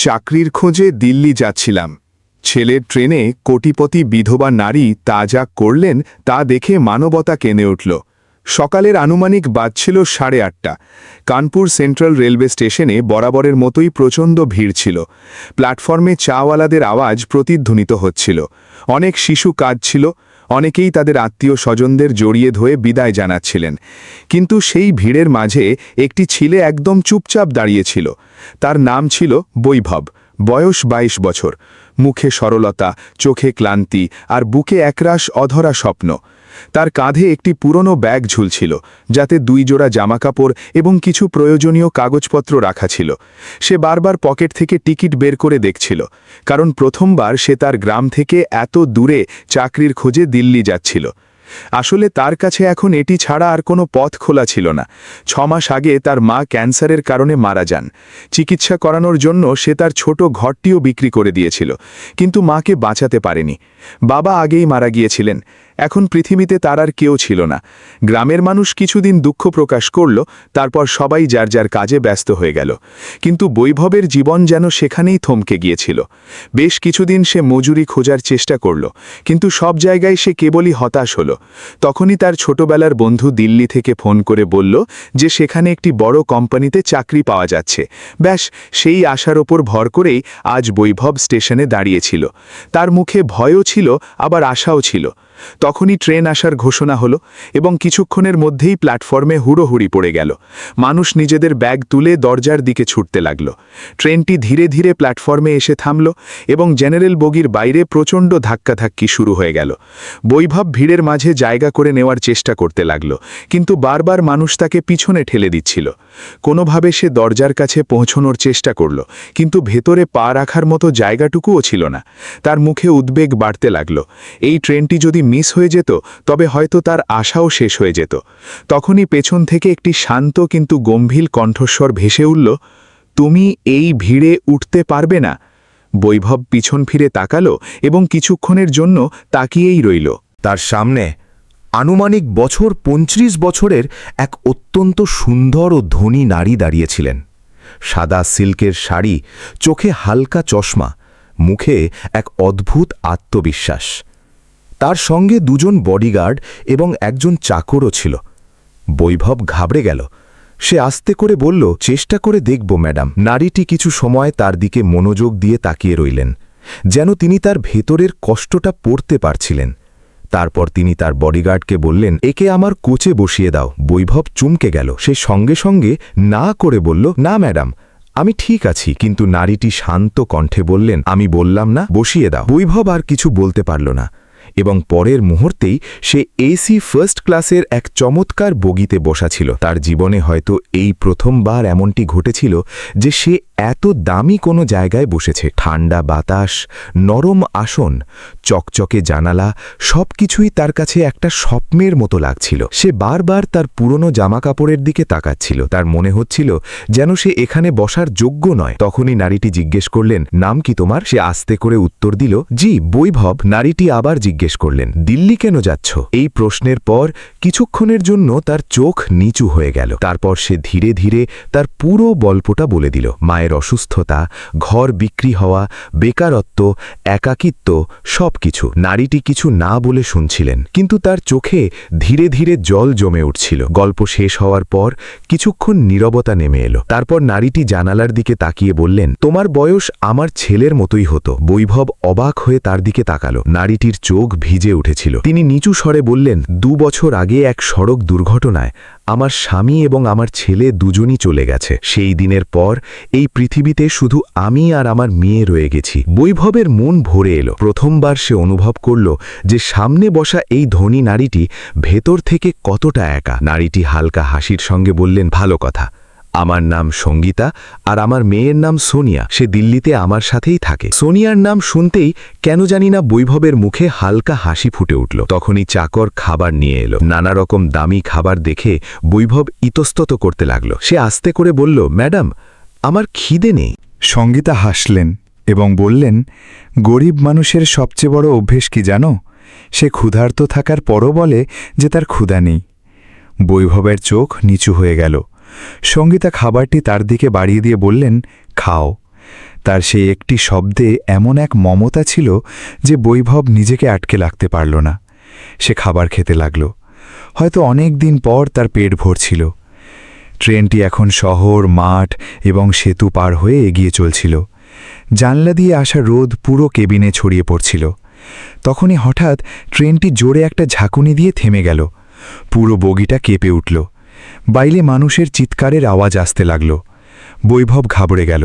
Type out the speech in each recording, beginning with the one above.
চাকরির খোঁজে দিল্লি যাচ্ছিলাম। ছেলের ট্রেনে কোটিপতি বিধবা নারী তা যা করলেন তা দেখে মানবতা কেঁদে উঠল। সকালের আনুমানিক বাজছিল 8:30। কানপুর সেন্ট্রাল রেলওয়ে স্টেশনে বরাবরের মতোই প্রচণ্ড ভিড় ছিল। প্ল্যাটফর্মে চাওয়ালাদের আওয়াজ প্রতিধ্বনিত হচ্ছিল। অনেক শিশু কাঁদছিল, অনেকেই তাদের আত্মীয় স্বজনদের জড়িয়ে ধরে বিদায় জানাচ্ছিলেন। কিন্তু সেই ভিড়ের মাঝে একটি ছেলে একদম চুপচাপ দাঁড়িয়েছিল। তার নাম ছিল বৈভব, বয়স 22 বছর। মুখে সরলতা, চোখে ক্লান্তি আর বুকে একরাশ অধরা স্বপ্ন। তার কাঁধে একটি পুরনো ব্যাগ ঝুলছিল, যাতে 2 জোড়া জামাকাপড় এবং কিছু প্রয়োজনীয় কাগজপত্র রাখা ছিল। সে বারবার পকেট থেকে টিকিট বের করে দেখছিল, কারণ প্রথমবার সে তার গ্রাম থেকে এত দূরে চাকরির খোঁজে দিল্লি যাচ্ছিল। আসলে তার কাছে এখন এটি ছাড়া আর কোনো পথ খোলা ছিল না। 6 মাস আগে তার মা ক্যান্সারের কারণে মারা যান। চিকিৎসা করানোর জন্য সে তার ছোট ঘরটিও বিক্রি করে দিয়েছিল, কিন্তু মাকে বাঁচাতে পারেনি। বাবা আগেই মারা গিয়েছিলেন। এখন পৃথিবীতে তার আর কেউ ছিল না। গ্রামের মানুষ কিছুদিন দুঃখ প্রকাশ করল, তারপর সবাই যার যার কাজে ব্যস্ত হয়ে গেল। কিন্তু বৈভবের জীবন যেন সেখানেই থমকে গিয়েছিল। বেশ কিছুদিন সে মজুরি খোঁজার চেষ্টা করল, কিন্তু সব জায়গায় সে কেবলই হতাশ হল। তখনই তার ছোটবেলার বন্ধু দিল্লি থেকে ফোন করে বলল যে সেখানে একটি বড় কোম্পানিতে চাকরি পাওয়া যাচ্ছে। ব্যাস, সেই আশার ওপর ভর করেই আজ বৈভব স্টেশনে দাঁড়িয়েছিল। তার মুখে ভয়ও ছিল, আবার আশাও ছিল। তখনই ট্রেন আসার ঘোষণা হলো এবং কিছুক্ষণের মধ্যেই প্ল্যাটফর্মে হুড়োহুড়ি পড়ে গেল। মানুষ নিজেদের ব্যাগ তুলে দরজার দিকে ছুটতে লাগল। ট্রেনটি ধীরে ধীরে প্ল্যাটফর্মে এসে থামল এবং জেনারেল বগির বাইরে প্রচণ্ড ধাক্কাধাক্কি শুরু হয়ে গেল। বৈভব ভিড়ের মাঝে জায়গা করে নেওয়ার চেষ্টা করতে লাগল, কিন্তু বারবার মানুষ তাকে পিছনে ঠেলে দিচ্ছিল। কোনোভাবে সে দরজার কাছে পৌঁছানোর চেষ্টা করল, কিন্তু ভেতরে পা রাখার মতো জায়গাটুকুও ছিল না। তার মুখে উদ্বেগ বাড়তে লাগল। এই ট্রেনটি যদি মিস হয়ে যেত, তবে হয়তো তার আশাও শেষ হয়ে যেত। তখনই পেছন থেকে একটি শান্ত কিন্তু গম্ভীর কণ্ঠস্বর ভেসে উঠল, তুমি এই ভিড়ে উঠতে পারবে না। বৈভব পিছন ফিরে তাকালো এবং কিছুক্ষণের জন্য তাকিয়েই রইল। তার সামনে আনুমানিক বছর 25 বছরের এক অত্যন্ত সুন্দর ও ধনী নারী দাঁড়িয়েছিলেন। সাদা সিল্কের শাড়ি, চোখে হালকা চশমা, মুখে এক অদ্ভুত আত্মবিশ্বাস। তার সঙ্গে 2 জন বডিগার্ড এবং একজন চাকরও ছিল। বৈভব ঘাবড়ে গেল। সে আস্তে করে বলল, চেষ্টা করে দেখব ম্যাডাম। নারীটি কিছু সময় তার দিকে মনোযোগ দিয়ে তাকিয়ে রইলেন, যেন তিনি তার ভেতরের কষ্টটা পড়তে পারছিলেন। তারপর তিনি তার বডিগার্ডকে বললেন, একে আমার কোচে বসিয়ে দাও। বৈভব চমকে গেল। সে সঙ্গে সঙ্গে না করে বলল, না ম্যাডাম, আমি ঠিক আছি। কিন্তু নারীটি শান্ত কণ্ঠে বললেন, আমি বললাম না, বসিয়ে দাও। বৈভব আর কিছু বলতে পারল না এবং পরের মুহূর্তেই সে এসি ফার্স্ট ক্লাসের এক চমৎকার বগিতে বসা ছিল। তার জীবনে হয়তো এই প্রথমবার এমনটি ঘটেছিল যে সে এত দামি কোনো জায়গায় বসেছে। ঠান্ডা বাতাস, নরম আসন, চকচকে জানালা, সবকিছুই তার কাছে একটা স্বপ্নের মতো লাগছিল। সে বারবার তার পুরনো জামাকাপড়ের দিকে তাকাচ্ছিল। তার মনে হচ্ছিল যেন সে এখানে বসার যোগ্য নয়। তখনই নারীটি জিজ্ঞেস করলেন, নাম কি তোমার? সে আস্তে করে উত্তর দিল, জি, বৈভব। নারীটি আবার জিজ্ঞেস করলেন, দিল্লি কেন যাচ্ছ? এই প্রশ্নের পর কিছুক্ষণের জন্য তার চোখ নিচু হয়ে গেল। তারপর সে ধীরে ধীরে তার পুরো গল্পটা বলে দিল। মায়ের অসুস্থতা, ঘর বিক্রি হওয়া, বেকারত্ব, একাকিত্ব, সবকিছু। নারীটি কিছু না বলে শুনছিলেন, কিন্তু তার চোখে ধীরে ধীরে জল জমে উঠছিল। গল্প শেষ হওয়ার পর কিছুক্ষণ নীরবতা নেমে এলো। তারপর নারীটি জানালার দিকে তাকিয়ে বললেন, তোমার বয়স আমার ছেলের মতোই হতো। বৈভব অবাক হয়ে তার দিকে তাকালো। নারীটির চোখ ভিজে উঠেছিল। তিনি নিচু স্বরে বললেন, 2 বছর আগে এক সড়ক দুর্ঘটনায় আমার স্বামী এবং আমার ছেলে দুজনই চলে গেছে। সেই দিনের পর এই পৃথিবীতে শুধু আমি আর আমার মেয়ে রয়ে গেছি। বৈভবের মন ভরে এলো। প্রথমবার সে অনুভব করল যে সামনে বসা এই ধনী নারীটি ভেতর থেকে কতটা একা। নারীটি হালকা হাসির সঙ্গে বললেন, ভালো কথা। আমার নাম সঙ্গীতা আর আমার মেয়ের নাম সোনিয়া। সে দিল্লিতে আমার সাথেই থাকে। সোনিয়ার নাম শুনতেই কেন জানি না বৈভবের মুখে হালকা হাসি ফুটে উঠল। তখনই চাকর খাবার নিয়ে এলো। নানা রকম দামি খাবার দেখে বৈভব ইতস্তত করতে লাগল। সে আস্তে করে বলল, ম্যাডাম, আমার খিদে নেই। সঙ্গীতা হাসলেন এবং বললেন, গরিব মানুষের সবচেয়ে বড় অভ্যেস কি জানো? সে ক্ষুধার্ত থাকার পরও বলে যে তার ক্ষুধা নেই। বৈভবের চোখ নিচু হয়ে গেল। সঙ্গীতা খাবারটি তার দিকে বাড়িয়ে দিয়ে বললেন, খাও। তার সেই একটি শব্দে এমন এক মমতা ছিল যে বৈভব নিজেকে আটকে রাখতে পারল না। সে খাবার খেতে লাগল। হয়তো অনেক দিন পর তার পেট ভরছিল। ট্রেনটি এখন শহর, মাঠ এবং সেতু পার হয়ে এগিয়ে চলছিল। জানলা দিয়ে আসা রোদ পুরো কেবিনে ছড়িয়ে পড়ছিল। তখনই হঠাৎ ট্রেনটি জোরে একটা ঝাঁকুনি দিয়ে থেমে গেল। পুরো বগিটা কেঁপে উঠল। বাইরে মানুষের চিৎকারের আওয়াজ আসতে লাগল। বৈভব ঘাবড়ে গেল।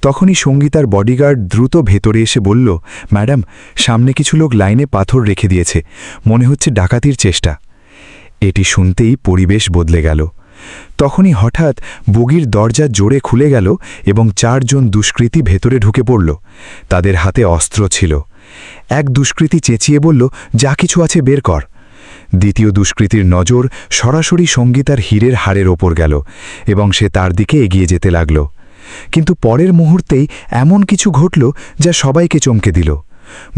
তখনই সঙ্গীতার বডিগার্ড দ্রুত ভেতরে এসে বলল, ম্যাডাম, সামনে কিছু লোক লাইনে পাথর রেখে দিয়েছে, মনে হচ্ছে ডাকাতির চেষ্টা। এটি শুনতেই পরিবেশ বদলে গেল। তখনই হঠাৎ বগির দরজা জোরে খুলে গেল এবং 4 জন দুষ্কৃতী ভেতরে ঢুকে পড়ল। তাদের হাতে অস্ত্র ছিল। এক দুষ্কৃতী চেঁচিয়ে বলল, যা কিছু আছে বের কর। দ্বিতীয় দুষ্কৃতীর নজর সরাসরি সঙ্গীতার হীরের হাড়ের ওপর গেল এবং সে তার দিকে এগিয়ে যেতে লাগল। কিন্তু পরের মুহূর্তেই এমন কিছু ঘটল যা সবাইকে চমকে দিল।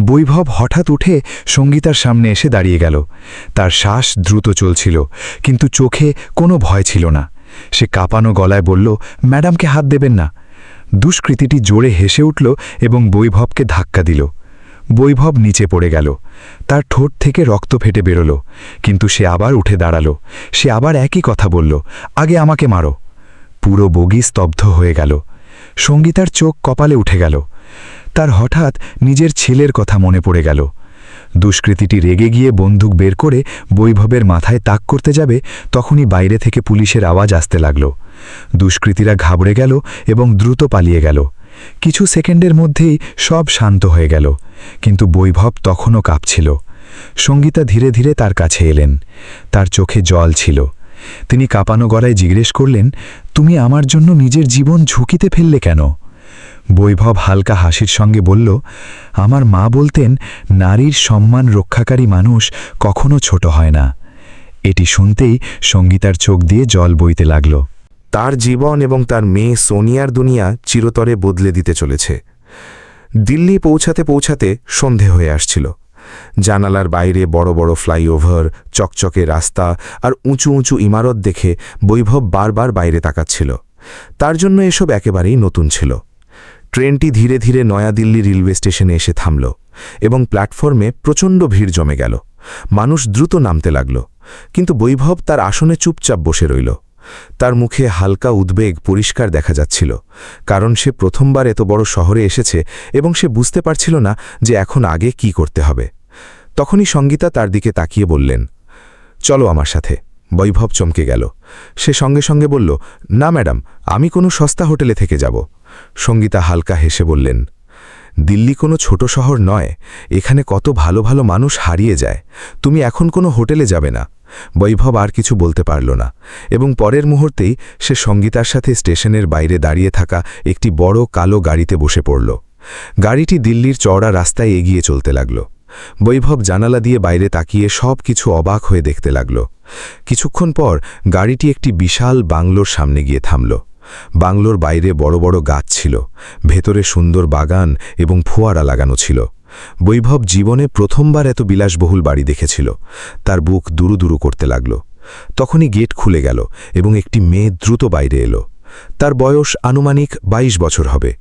বৈভব হঠাৎ উঠে সঙ্গীতার সামনে এসে দাঁড়িয়ে গেল। তার শ্বাস দ্রুত চলছিল, কিন্তু চোখে কোনো ভয় ছিল না। সে কাঁপানো গলায় বলল, ম্যাডামকে হাত দেবেন না। দুষ্কৃতীটি জোরে হেসে উঠল এবং বৈভবকে ধাক্কা দিল। বৈভব নিচে পড়ে গেল। তার ঠোঁট থেকে রক্ত ফেটে বেরোল, কিন্তু সে আবার উঠে দাঁড়াল। সে আবার একই কথা বলল, আগে আমাকে মারো। পুরো বগি স্তব্ধ হয়ে গেল। সঙ্গীতার চোখ কপালে উঠে গেল। তার হঠাৎ নিজের ছেলের কথা মনে পড়ে গেল। দুষ্কৃতীটি রেগে গিয়ে বন্দুক বের করে বৈভবের মাথায় তাক করতে যাবে, তখনই বাইরে থেকে পুলিশের আওয়াজ আসতে লাগল। দুষ্কৃতীরা ঘাবড়ে গেল এবং দ্রুত পালিয়ে গেল। কিছু সেকেন্ডের মধ্যেই সব শান্ত হয়ে গেল, কিন্তু বৈভব তখনও কাঁপছিল। সঙ্গীতা ধীরে ধীরে তার কাছে এলেন। তার চোখে জল ছিল। তিনি কাঁপানো গলায় জিজ্ঞেস করলেন, তুমি আমার জন্য নিজের জীবন ঝুঁকিতে ফেললে কেন? বৈভব হালকা হাসির সঙ্গে বলল, আমার মা বলতেন, নারীর সম্মান রক্ষাকারী মানুষ কখনো ছোট হয় না। এটি শুনতেই সঙ্গীতার চোখ দিয়ে জল বইতে লাগল। তার জীবন এবং তার মেয়ে সোনিয়ার দুনিয়া চিরতরে বদলে দিতে চলেছে। দিল্লি পৌঁছাতে পৌঁছাতে সন্ধে হয়ে আসছিল। জানালার বাইরে বড় বড় ফ্লাইওভার, চকচকে রাস্তা আর উঁচু উঁচু ইমারত দেখে বৈভব বারবার বাইরে তাকাচ্ছিল। তার জন্য এসব একেবারেই নতুন ছিল। ট্রেনটি ধীরে ধীরে নয়াদিল্লি রেলওয়ে স্টেশনে এসে থামল এবং প্ল্যাটফর্মে প্রচণ্ড ভিড় জমে গেল। মানুষ দ্রুত নামতে লাগল, কিন্তু বৈভব তার আসনে চুপচাপ বসে রইল। তার মুখে হালকা উদ্বেগ পরিষ্কার দেখা যাচ্ছিল, কারণ সে প্রথমবার এত বড় শহরে এসেছে এবং সে বুঝতে পারছিল না যে এখন আগে কি করতে হবে। তখনই সঙ্গীতা তার দিকে তাকিয়ে বললেন, চলো আমার সাথে। বৈভব চমকে গেল। সে সঙ্গে সঙ্গে বলল, না ম্যাডাম, আমি কোনো সস্তা হোটেলে থেকে যাব। সঙ্গীতা হালকা হেসে বললেন, দিল্লি কোনো ছোট শহর নয়, এখানে কত ভালো ভালো মানুষ হারিয়ে যায়। তুমি এখন কোনো হোটেলে যাবে না। বৈভব আর কিছু বলতে পারল না এবং পরের মুহূর্তেই সে সঙ্গীতার সাথে স্টেশনের বাইরে দাঁড়িয়ে থাকা একটি বড় কালো গাড়িতে বসে পড়ল। গাড়িটি দিল্লির চওড়া রাস্তায় এগিয়ে চলতে লাগল। বৈভব জানালা দিয়ে বাইরে তাকিয়ে সব কিছু অবাক হয়ে দেখতে লাগল। কিছুক্ষণ পর গাড়িটি একটি বিশাল বাংলোর সামনে গিয়ে থামল। বাংলোর বাইরে বড় বড় গাছ ছিল, ভেতরে সুন্দর বাগান এবং ফোয়ারা লাগানো ছিল। বৈভব জীবনে প্রথমবার এত বিলাসবহুল বাড়ি দেখেছিল। তার বুক দুরু দুরু করতে লাগল। তখনই গেট খুলে গেল এবং একটি মেয়ে দ্রুত বাইরে এলো। তার বয়স আনুমানিক 22 বছর হবে।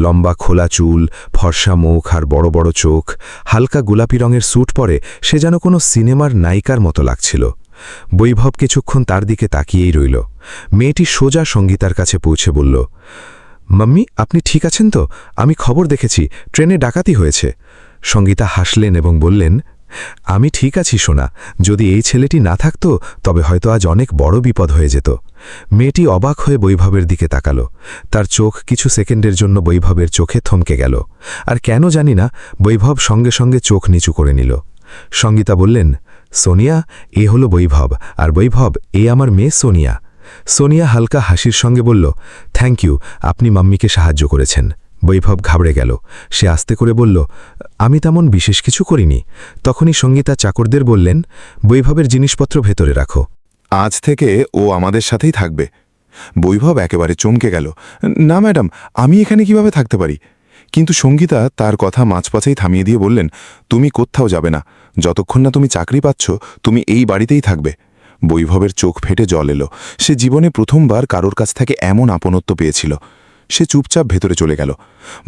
লম্বা খোলা চুল, ফর্সা মুখ আর বড় বড় চোখ। হালকা গোলাপি রঙের স্যুট পরে সে যেন কোনো সিনেমার নায়িকার মতো লাগছিল। বৈভব কিছুক্ষণ তার দিকে তাকিয়েই রইল। মেয়েটি সোজা সঙ্গীতার কাছে পৌঁছে বলল, মাম্মি, আপনি ঠিক আছেন তো? আমি খবর দেখেছি, ট্রেনে ডাকাতি হয়েছে। সঙ্গীতা হাসলেন এবং বললেন, আমি ঠিক আছি সোনা। যদি এই ছেলেটি না থাকত তবে হয়তো আজ অনেক বড় বিপদ হয়ে যেত। মেয়েটি অবাক হয়ে বৈভবের দিকে তাকাল। তার চোখ কিছু সেকেন্ডের জন্য বৈভবের চোখে থমকে গেল, আর কেন জানি না বৈভব সঙ্গে সঙ্গে চোখ নিচু করে নিল। সঙ্গীতা বললেন, সোনিয়া, এ হলো বৈভব, আর বৈভব, এ আমার মেয়ে সোনিয়া। সোনিয়া হালকা হাসির সঙ্গে বলল, থ্যাংক ইউ, আপনি মাম্মিকে সাহায্য করেছেন। বৈভব ঘাবড়ে গেল। সে আস্তে করে বলল, আমি তেমন বিশেষ কিছু করিনি। তখনই সঙ্গীতা চাকরদের বললেন, বৈভবের জিনিসপত্র ভেতরে রাখো। আজ থেকে ও আমাদের সাথেই থাকবে। বৈভব একেবারে চমকে গেল। না ম্যাডাম, আমি এখানে কিভাবে থাকতে পারি? কিন্তু সঙ্গীতা তার কথা মাঝপথেই থামিয়ে দিয়ে বললেন, তুমি কোথাও যাবে না। যতক্ষণ না তুমি চাকরি পাচ্ছ, তুমি এই বাড়িতেই থাকবে। বৈভবের চোখ ফেটে জল এলো। সে জীবনে প্রথমবার কারোর কাছ থেকে এমন আপনত্ব পেয়েছিল। সে চুপচাপ ভেতরে চলে গেল।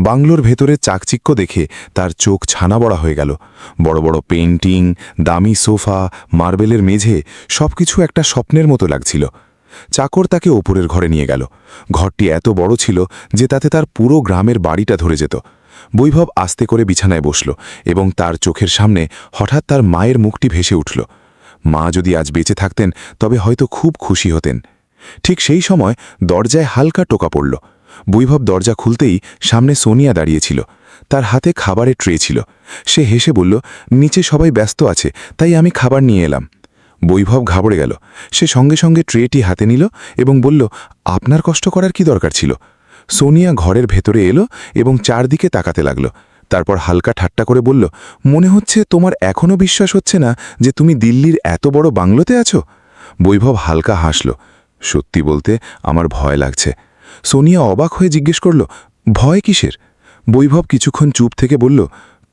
বাংলোর ভেতরে চাকচিক্য দেখে তার চোখ ছানা বড়া হয়ে গেল। বড় বড় পেইন্টিং, দামি সোফা, মার্বেলের মেঝে, সবকিছু একটা স্বপ্নের মতো লাগছিল। চাকর তাকে ওপরের ঘরে নিয়ে গেল। ঘরটি এত বড় ছিল যে তাতে তার পুরো গ্রামের বাড়িটা ধরে যেত। বৈভব আস্তে করে বিছানায় বসল এবং তার চোখের সামনে হঠাৎ তার মায়ের মুখটি ভেসে উঠল। মা যদি আজ বেঁচে থাকতেন তবে হয়তো খুব খুশি হতেন। ঠিক সেই সময় দরজায় হালকা টোকা পড়ল। বৈভব দরজা খুলতেই সামনে সোনিয়া দাঁড়িয়েছিল। তার হাতে খাবারের ট্রে ছিল। সে হেসে বলল, নিচে সবাই ব্যস্ত আছে, তাই আমি খাবার নিয়ে এলাম। বৈভব ঘাবড়ে গেল। সে সঙ্গে সঙ্গে ট্রেটি হাতে নিল এবং বলল, আপনার কষ্ট করার কি দরকার ছিল? সোনিয়া ঘরের ভেতরে এলো এবং চারদিকে তাকাতে লাগল। তারপর হালকা ঠাট্টা করে বলল, মনে হচ্ছে তোমার এখনও বিশ্বাস হচ্ছে না যে তুমি দিল্লির এত বড় বাংলোতে আছো? বৈভব হালকা হাসল। সত্যি বলতে আমার ভয় লাগছে। সোনিয়া অবাক হয়ে জিজ্ঞেস করল, ভয় কিসের? বৈভব কিছুক্ষণ চুপ থেকে বলল,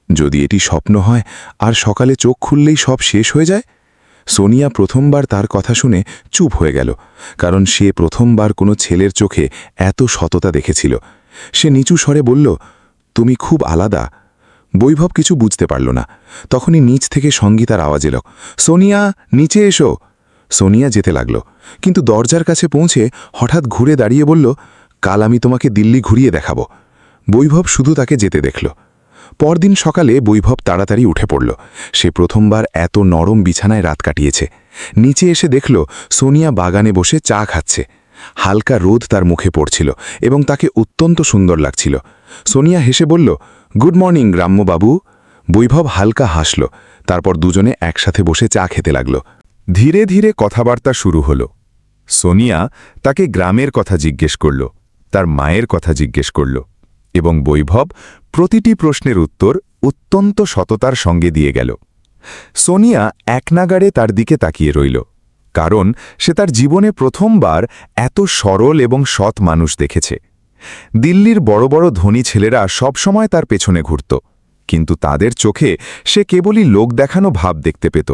যদি এটি স্বপ্ন হয় আর সকালে চোখ খুললেই সব শেষ হয়ে যায়? সোনিয়া প্রথমবার তার কথা শুনে চুপ হয়ে গেল, কারণ সে প্রথমবার কোনো ছেলের চোখে এত সততা দেখেছিল। সে নিচু স্বরে বলল, তুমি খুব আলাদা। বৈভব কিছু বুঝতে পারল না। তখনই নিচ থেকে সঙ্গীতার আওয়াজ এলো, সোনিয়া, নিচে এসো। সোনিয়া যেতে লাগল, কিন্তু দরজার কাছে পৌঁছে হঠাৎ ঘুরে দাঁড়িয়ে বলল, কাল আমি তোমাকে দিল্লি ঘুরিয়ে দেখাবো। বৈভব শুধু তাকে যেতে দেখল। পরদিন সকালে বৈভব তাড়াতাড়ি উঠে পড়ল। সে প্রথমবার এত নরম বিছানায় রাত কাটিয়েছে। নিচে এসে দেখল সোনিয়া বাগানে বসে চা খাচ্ছে। হালকা রোদ তার মুখে পড়ছিল এবং তাকে অত্যন্ত সুন্দর লাগছিল। সোনিয়া হেসে বলল, গুড মর্নিং গ্রাম্যবাবু। বৈভব হালকা হাসল। তারপর দুজনে একসাথে বসে চা খেতে লাগল। ধীরে ধীরে কথাবার্তা শুরু হল। সোনিয়া তাকে গ্রামের কথা জিজ্ঞেস করল, তার মায়ের কথা জিজ্ঞেস করল, এবং বৈভব প্রতিটি প্রশ্নের উত্তর অত্যন্ত সততার সঙ্গে দিয়ে গেল। সোনিয়া একনাগাড়ে তার দিকে তাকিয়ে রইল, কারণ সে তার জীবনে প্রথমবার এত সরল এবং সৎ মানুষ দেখেছে। দিল্লির বড় বড় ধনী ছেলেরা সবসময় তার পেছনে ঘুরত, কিন্তু তাদের চোখে সে কেবলই লোক দেখানো ভাব দেখতে পেত।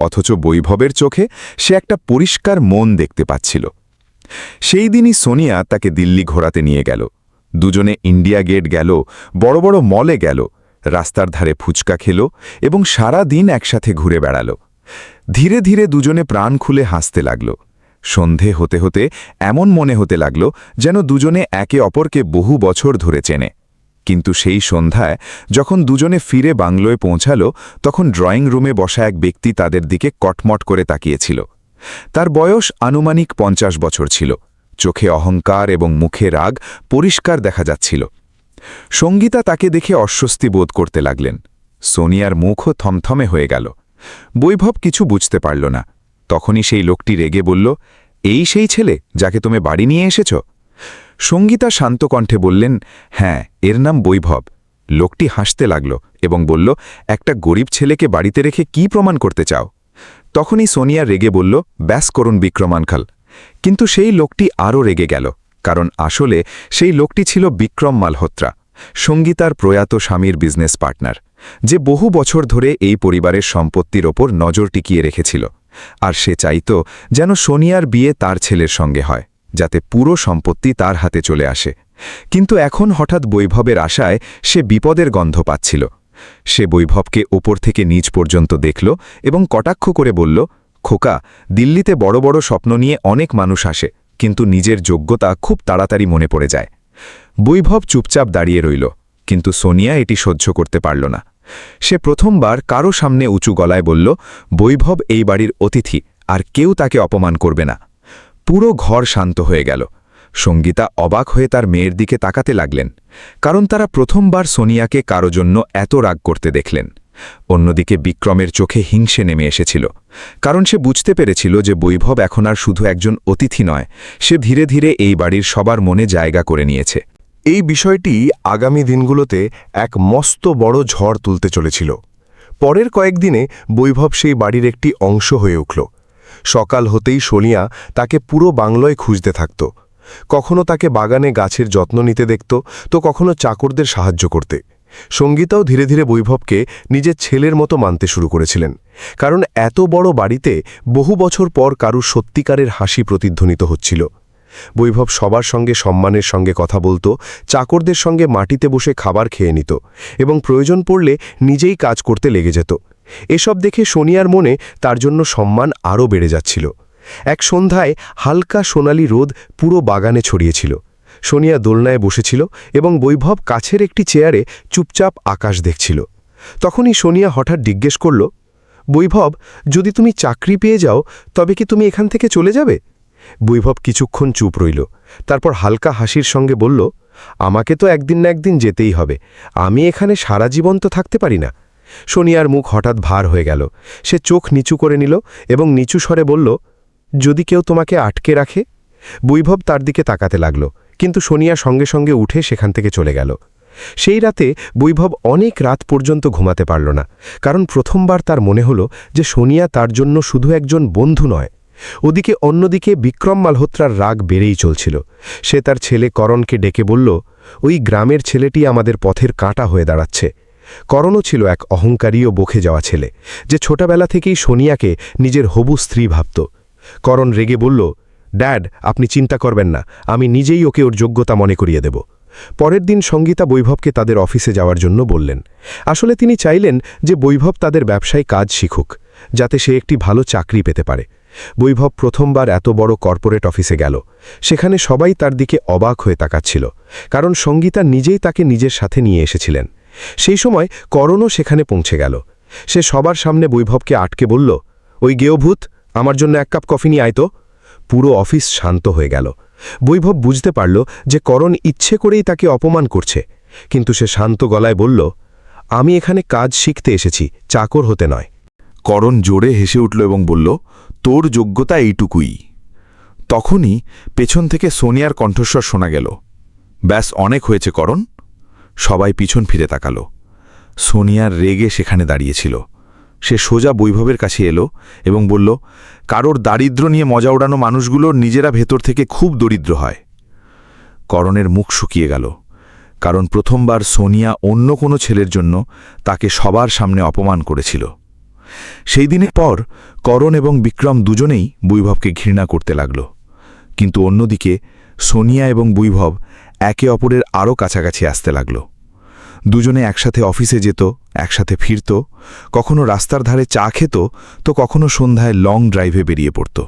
অথচ বৈভবের চোখে সে একটা পরিষ্কার মন দেখতে পাচ্ছিল। সেই দিনই সোনিয়া তাকে দিল্লি ঘোরাতে নিয়ে গেল। দুজনে ইন্ডিয়া গেট গেল, বড় বড় মলে গেল, রাস্তার ধারে ফুচকা খেল এবং সারা দিন একসাথে ঘুরে বেড়াল। ধীরে ধীরে দুজনে প্রাণ খুলে হাসতে লাগল। সন্ধে হতে হতে এমন মনে হতে লাগল যেন দুজনে একে অপরকে বহু বছর ধরে চেনে। কিন্তু সেই সন্ধ্যায় যখন দুজনে ফিরে বাংলোয় পৌঁছাল, তখন ড্রয়িং রুমে বসা এক ব্যক্তি তাদের দিকে কটমট করে তাকিয়েছিল। তার বয়স আনুমানিক 50 বছর ছিল। চোখে অহংকার এবং মুখে রাগ পরিষ্কার দেখা যাচ্ছিল। সঙ্গীতা তাকে দেখে অস্বস্তি বোধ করতে লাগলেন। সোনিয়ার মুখও থমথমে হয়ে গেল। বৈভব কিছু বুঝতে পারল না। তখনই সেই লোকটি রেগে বলল, এই সেই ছেলে যাকে তুমি বাড়ি নিয়ে এসেছ? সঙ্গীতা শান্ত কণ্ঠে বললেন, হ্যাঁ, এর নাম বৈভব। লোকটি হাসতে লাগল এবং বলল, একটা গরিব ছেলেকে বাড়িতে রেখে কি প্রমাণ করতে চাও? তখনই সোনিয়া রেগে বলল, ব্যাস করুন বিক্রম আঙ্কেল। কিন্তু সেই লোকটি আরও রেগে গেল, কারণ আসলে সেই লোকটি ছিল বিক্রম মালহোত্রা, সঙ্গীতার প্রয়াত স্বামীর বিজনেস পার্টনার, যে বহু বছর ধরে এই পরিবারের সম্পত্তির ওপর নজর টিকিয়ে রেখেছিল। আর সে চাইত যেন সোনিয়ার বিয়ে তার ছেলের সঙ্গে হয়, যাতে পুরো সম্পত্তি তার হাতে চলে আসে। কিন্তু এখন হঠাৎ বৈভবের আশায় সে বিপদের গন্ধ পাচ্ছিল। সে বৈভবকে ওপর থেকে নিচ পর্যন্ত দেখল এবং কটাক্ষ করে বলল, খোকা, দিল্লিতে বড় বড় স্বপ্ন নিয়ে অনেক মানুষ আসে, কিন্তু নিজের যোগ্যতা খুব তাড়াতাড়ি মনে পড়ে যায়। বৈভব চুপচাপ দাঁড়িয়ে রইল, কিন্তু সোনিয়া এটি সহ্য করতে পারল না। সে প্রথমবার কারো সামনে উঁচু গলায় বলল, বৈভব এই বাড়ির অতিথি, আর কেউ তাকে অপমান করবে না। পুরো ঘর শান্ত হয়ে গেল। সঙ্গীতা অবাক হয়ে তার মেয়ের দিকে তাকাতে লাগলেন, কারণ তারা প্রথমবার সোনিয়াকে কারো জন্য এত রাগ করতে দেখলেন। অন্যদিকে বিক্রমের চোখে হিংসে নেমে এসেছিল, কারণ সে বুঝতে পেরেছিল যে বৈভব এখন আর শুধু একজন অতিথি নয়, সে ধীরে ধীরে এই বাড়ির সবার মনে জায়গা করে নিয়েছে। এই বিষয়টি আগামী দিনগুলোতে এক মস্ত বড় ঝড় তুলতে চলেছিল। পরের কয়েকদিনে বৈভব সেই বাড়ির একটি অংশ হয়ে উঠল। সকাল হতেই সোনিয়া তাকে পুরো বাংলোয় খুঁজতে থাকত। কখনো তাকে বাগানে গাছের যত্ন নিতে দেখত, তো কখনো চাকরদের সাহায্য করতে। সঙ্গীতাও ধীরে ধীরে বৈভবকে নিজের ছেলের মতো মানতে শুরু করেছিলেন, কারণ এত বড় বাড়িতে বহু বছর পর কারুর সত্যিকারের হাসি প্রতিধ্বনিত হচ্ছিল। বৈভব সবার সঙ্গে সম্মানের সঙ্গে কথা বলতো, চাকরদের সঙ্গে মাটিতে বসে খাবার খেয়ে নিত এবং প্রয়োজন পড়লে নিজেই কাজ করতে লেগে যেত। এসব দেখে সোনিয়ার মনে তার জন্য সম্মান আরও বেড়ে যাচ্ছিল। এক সন্ধ্যায় হালকা সোনালি রোদ পুরো বাগানে ছড়িয়েছিল। সোনিয়া দোলনায় বসেছিল এবং বৈভব কাছের একটি চেয়ারে চুপচাপ আকাশ দেখছিল। তখনই সোনিয়া হঠাৎ জিজ্ঞেস করল, বৈভব, যদি তুমি চাকরি পেয়ে যাও তবে কি তুমি এখান থেকে চলে যাবে? বৈভব কিছুক্ষণ চুপ রইল, তারপর হালকা হাসির সঙ্গে বলল, আমাকে তো একদিন না একদিন যেতেই হবে, আমি এখানে সারা জীবন তো থাকতে পারি না। সোনিয়ার মুখ হঠাৎ ভার হয়ে গেল। সে চোখ নিচু করে নিল এবং নিচু স্বরে বলল, যদি কেউ তোমাকে আটকে রাখে? বৈভব তার দিকে তাকাতে লাগল, কিন্তু সোনিয়া সঙ্গে সঙ্গে উঠে সেখান থেকে চলে গেল। সেই রাতে বৈভব অনেক রাত পর্যন্ত ঘুমাতে পারল না, কারণ প্রথমবার তার মনে হলো যে সোনিয়া তার জন্য শুধু একজন বন্ধু নয়। ওদিকে অন্যদিকে বিক্রম মালহোত্রার রাগ বেড়েই চলছিল। সে তার ছেলে করণকে ডেকে বলল, ওই গ্রামের ছেলেটি আমাদের পথের কাঁটা হয়ে দাঁড়াচ্ছে। করণও ছিল এক অহংকারী ও বকে যাওয়া ছেলে, যে ছোটবেলা থেকেই সোনিয়াকে নিজের হবু স্ত্রী ভাবত। করণ রেগে বলল, ড্যাড, আপনি চিন্তা করবেন না, আমি নিজেই ওকে ওর যোগ্যতা মনে করিয়ে দেব। পরের দিন সঙ্গীতা বৈভবকে তাদের অফিসে যাওয়ার জন্য বললেন। আসলে তিনি চাইলেন যে বৈভব তাদের ব্যবসায় কাজ শিখুক, যাতে সে একটি ভালো চাকরি পেতে পারে। বৈভব প্রথমবার এত বড় কর্পোরেট অফিসে গেল। সেখানে সবাই তার দিকে অবাক হয়ে তাকাচ্ছিল, কারণ সঙ্গীতা নিজেই তাকে নিজের সাথে নিয়ে এসেছিলেন। সেই সময় করণও সেখানে পৌঁছে গেল। সে সবার সামনে বৈভবকে আটকে বলল, ওই গেয়ভূত, আমার জন্য এক কাপ কফি নিয়ে আয় তো। পুরো অফিস শান্ত হয়ে গেল। বৈভব বুঝতে পারল যে করণ ইচ্ছে করেই তাকে অপমান করছে, কিন্তু সে শান্ত গলায় বলল, আমি এখানে কাজ শিখতে এসেছি, চাকর হতে নয়। করণ জোরে হেসে উঠল এবং বলল, তোর যোগ্যতা এইটুকুই। তখনই পেছন থেকে সোনিয়ার কণ্ঠস্বর শোনা গেল, ব্যাস অনেক হয়েছে করণ। সবাই পিছন ফিরে তাকাল। সোনিয়ার রেগে সেখানে দাঁড়িয়েছিল। সে সোজা বৈভবের কাছে এলো এবং বলল, কারোর দারিদ্র্য নিয়ে মজা ওড়ানো মানুষগুলো নিজেরা ভেতর থেকে খুব দরিদ্র হয়। করণের মুখ শুকিয়ে গেল, কারণ প্রথমবার সোনিয়া অন্য কোনো ছেলের জন্য তাকে সবার সামনে অপমান করেছিল। সেই দিনের পর করণ এবং বিক্রম দুজনেই বৈভবকে ঘৃণা করতে লাগল। কিন্তু অন্যদিকে সোনিয়া এবং বৈভব একে অপরের আরও কাছাকাছি আসতে লাগল। দুজনে একসাথে অফিসে যেত, একসাথে ফিরত, কখনো রাস্তার ধারে চা খেত, তো কখনো সন্ধ্যায় লং ড্রাইভে বেরিয়ে পড়ত।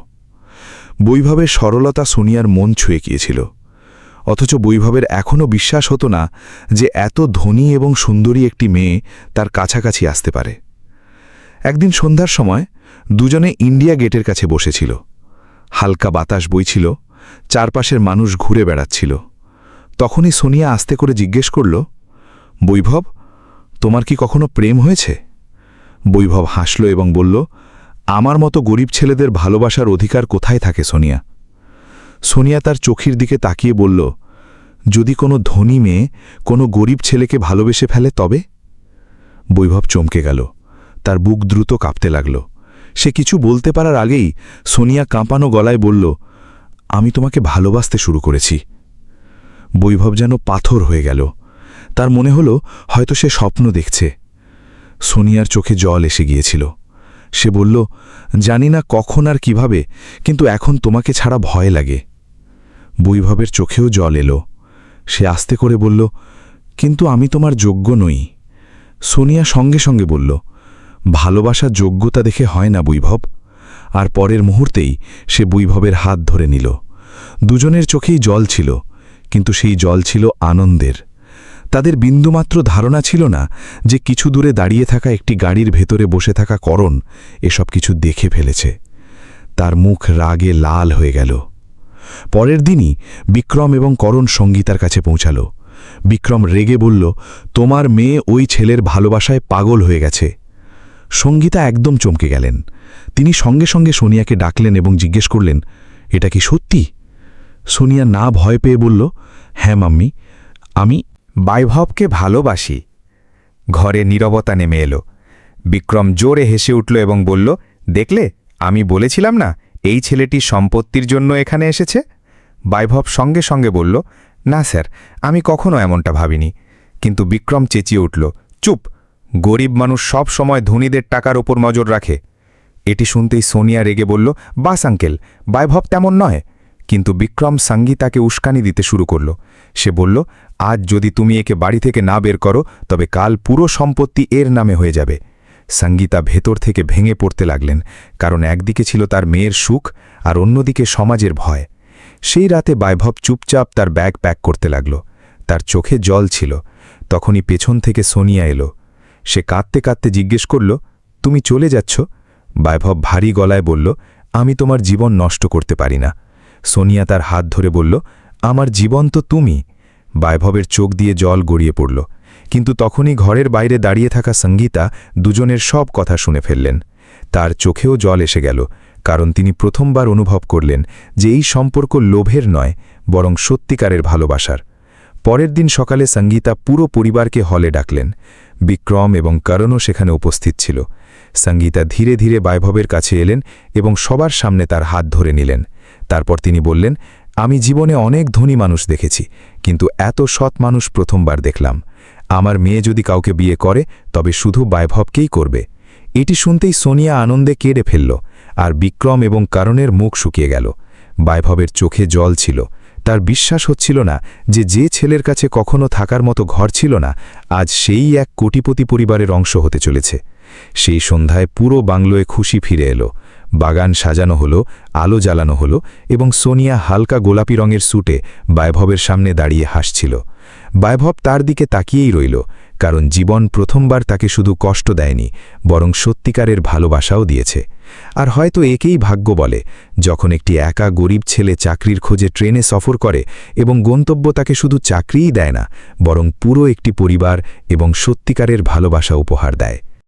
বৈভবের সরলতা সোনিয়ার মন ছুঁয়ে গিয়েছিল, অথচ বৈভবের এখনও বিশ্বাস হতো না যে এত ধনী এবং সুন্দরী একটি মেয়ে তার কাছাকাছি আসতে পারে। একদিন সন্ধ্যার সময় দুজনে ইন্ডিয়া গেটের কাছে বসেছিল। হালকা বাতাস বইছিল, চারপাশের মানুষ ঘুরে বেড়াচ্ছিল। তখনই সোনিয়া আস্তে করে জিজ্ঞেস করল, বৈভব, তোমার কি কখনো প্রেম হয়েছে? বৈভব হাসল এবং বলল, আমার মতো গরিব ছেলেদের ভালোবাসার অধিকার কোথায় থাকে সোনিয়া? সোনিয়া তার চোখের দিকে তাকিয়ে বলল, যদি কোনো ধনী মেয়ে কোনো গরিব ছেলেকে ভালোবেসে ফেলে তবে? বৈভব চমকে গেল, তার বুক দ্রুত কাঁপতে লাগল। সে কিছু বলতে পারার আগেই সোনিয়া কাঁপানো গলায় বলল, আমি তোমাকে ভালোবাসতে শুরু করেছি। বৈভব যেন পাথর হয়ে গেল। তার মনে হলো হয়তো সে স্বপ্ন দেখছে। সোনিয়ার চোখে জল এসে গিয়েছিল। সে বলল, জানি না কখন আর কিভাবে, কিন্তু এখন তোমাকে ছাড়া ভয় লাগে। বৈভবের চোখেও জল এলো। সে আস্তে করে বলল, কিন্তু আমি তোমার যোগ্য নই। সোনিয়া সঙ্গে সঙ্গে বলল, ভালোবাসার যোগ্যতা দেখে হয় না বৈভব। আর পরের মুহূর্তেই সে বৈভবের হাত ধরে নিল। দুজনের চোখেই জল ছিল, কিন্তু সেই জল ছিল আনন্দের। তাদের বিন্দুমাত্র ধারণা ছিল না যে কিছু দূরে দাঁড়িয়ে থাকা একটি গাড়ির ভেতরে বসে থাকা করণ এসব কিছু দেখে ফেলেছে। তার মুখ রাগে লাল হয়ে গেল। পরের দিনই বিক্রম এবং করণ সঙ্গীতার কাছে পৌঁছাল। বিক্রম রেগে বলল, তোমার মেয়ে ওই ছেলের ভালোবাসায় পাগল হয়ে গেছে। সঙ্গীতা একদম চমকে গেলেন। তিনি সঙ্গে সঙ্গে সোনিয়াকে ডাকলেন এবং জিজ্ঞেস করলেন, এটা কি সত্যি? সোনিয়া না ভয় পেয়ে বলল, হ্যাঁ মাম্মি, আমি বৈভবকে ভালোবাসি। ঘরে নীরবতা নেমে এলো। বিক্রম জোরে হেসে উঠল এবং বলল, দেখলে, আমি বলেছিলাম না এই ছেলেটি সম্পত্তির জন্য এখানে এসেছে? বৈভব সঙ্গে সঙ্গে বলল, না স্যার, আমি কখনো এমনটা ভাবিনি। কিন্তু বিক্রম চেঁচিয়ে উঠল, চুপ! গরিব মানুষ সব সময় ধনীদের টাকার ওপর নজর রাখে। এটি শুনতেই সোনিয়া রেগে বলল, বাস আঙ্কেল, বৈভব তেমন নয়। কিন্তু বিক্রম সঙ্গীতাকে উস্কানি দিতে শুরু করল। সে বলল, আজ যদি তুমি একে বাড়ি থেকে না বের করো তবে কাল পুরো সম্পত্তি এর নামে হয়ে যাবে। সঙ্গীতা ভেতর থেকে ভেঙে পড়তে লাগলেন, কারণ একদিকে ছিল তার মেয়ের সুখ আর অন্যদিকে সমাজের ভয়। সেই রাতে বৈভব চুপচাপ তার ব্যাগ প্যাক করতে লাগল। তার চোখে জল ছিল। তখনই পেছন থেকে সোনিয়া এলো। সে কাঁদতে কাঁদতে জিজ্ঞেস করল, তুমি চলে যাচ্ছ? বৈভব ভারী গলায় বলল, আমি তোমার জীবন নষ্ট করতে পারি না। সোনিয়া তার হাত ধরে বলল, আমার জীবন তো তুমি। বৈভবের চোখ দিয়ে জল গড়িয়ে পড়ল। কিন্তু তখনই ঘরের বাইরে দাঁড়িয়ে থাকা সঙ্গীতা দুজনের সব কথা শুনে ফেললেন। তার চোখেও জল এসে গেল, কারণ তিনি প্রথমবার অনুভব করলেন যে এই সম্পর্ক লোভের নয়, বরং সত্যিকারের ভালোবাসার। পরের দিন সকালে সঙ্গীতা পুরো পরিবারকে হলে ডাকলেন। বিক্রম এবং করণও সেখানে উপস্থিত ছিল। সঙ্গীতা ধীরে ধীরে বৈভবের কাছে এলেন এবং সবার সামনে তার হাত ধরে নিলেন। তারপর তিনি বললেন, আমি জীবনে অনেক ধনী মানুষ দেখেছি, কিন্তু এত সৎ মানুষ প্রথমবার দেখলাম। আমার মেয়ে যদি কাউকে বিয়ে করে তবে শুধু বৈভবকেই করবে। এটি শুনতেই সোনিয়া আনন্দে কেঁদে ফেলল, আর বিক্রম এবং করণের মুখ শুকিয়ে গেল। বৈভবের চোখে জল ছিল। তার বিশ্বাস হচ্ছিল না যে ছেলের কাছে কখনো থাকার মতো ঘর ছিল না, আজ সেই এক কোটিপতি পরিবারের অংশ হতে চলেছে। সেই সন্ধ্যায় পুরো বাংলোয় খুশি ফিরে এলো। বাগান সাজানো হলো, আলো জ্বালানো হলো এবং সোনিয়া হালকা গোলাপি রঙের স্যুটে বৈভবের সামনে দাঁড়িয়ে হাসছিল। বৈভব তার দিকে তাকিয়েই রইল, কারণ জীবন প্রথমবার তাকে শুধু কষ্ট দেয়নি, বরং সত্যিকারের ভালোবাসাও দিয়েছে। আর হয়তো একেই ভাগ্য বলে, যখন একটি একা গরিব ছেলে চাকরির খোঁজে ট্রেনে সফর করে এবং গন্তব্য তাকে শুধু চাকরিই দেয় না, বরং পুরো একটি পরিবার এবং সত্যিকারের ভালোবাসা উপহার দেয়।